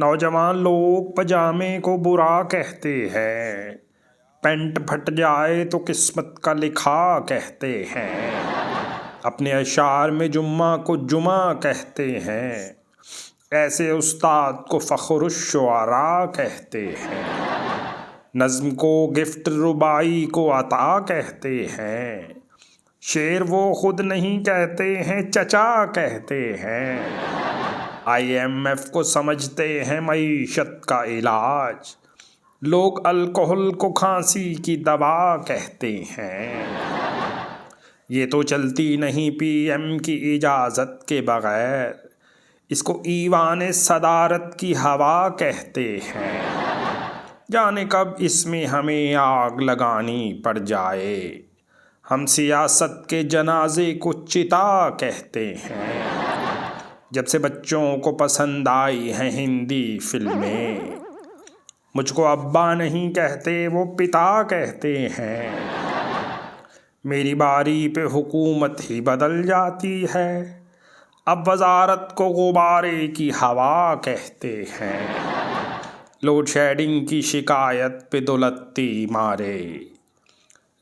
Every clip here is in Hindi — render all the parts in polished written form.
नौजवान लोग पजामे को बुरा कहते हैं, पैंट फट जाए तो किस्मत का लिखा कहते हैं। अपने अशार में जुम्मा को जुमा कहते हैं, ऐसे उस्ताद को फ़ख्रुश्शुअरा कहते हैं। नज़्म को गिफ्ट रुबाई को अता कहते हैं, शेर वो खुद नहीं कहते हैं चचा कहते हैं। IMF को समझते हैं मईशत का इलाज, लोग अल्कोहल को खांसी की दवा कहते हैं। ये तो चलती नहीं PM की इजाज़त के बगैर, इसको ईवान सदारत की हवा कहते हैं। जाने कब इसमें हमें आग लगानी पड़ जाए, हम सियासत के जनाजे को चिता कहते हैं। जब से बच्चों को पसंद आई हैं हिंदी फिल्में, मुझको अब्बा नहीं कहते वो पिता कहते हैं। मेरी बारी पे हुकूमत ही बदल जाती है, अब वजारत को गुब्बारे की हवा कहते हैं। लोड शेडिंग की शिकायत पे दुलत्ती मारे,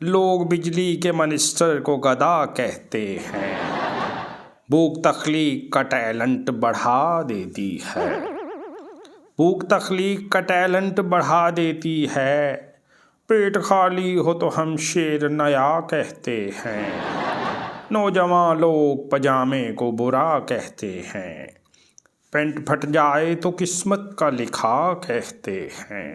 लोग बिजली के मिनिस्टर को गधा कहते हैं। भूख तख्लीक का टैलेंट बढ़ा देती है, भूख तख्लीक का टैलेंट बढ़ा देती है। पेट खाली हो तो हम शेर नया कहते हैं। नौजवान लोग पजामे को बुरा कहते हैं, पैंट फट जाए तो किस्मत का लिखा कहते हैं।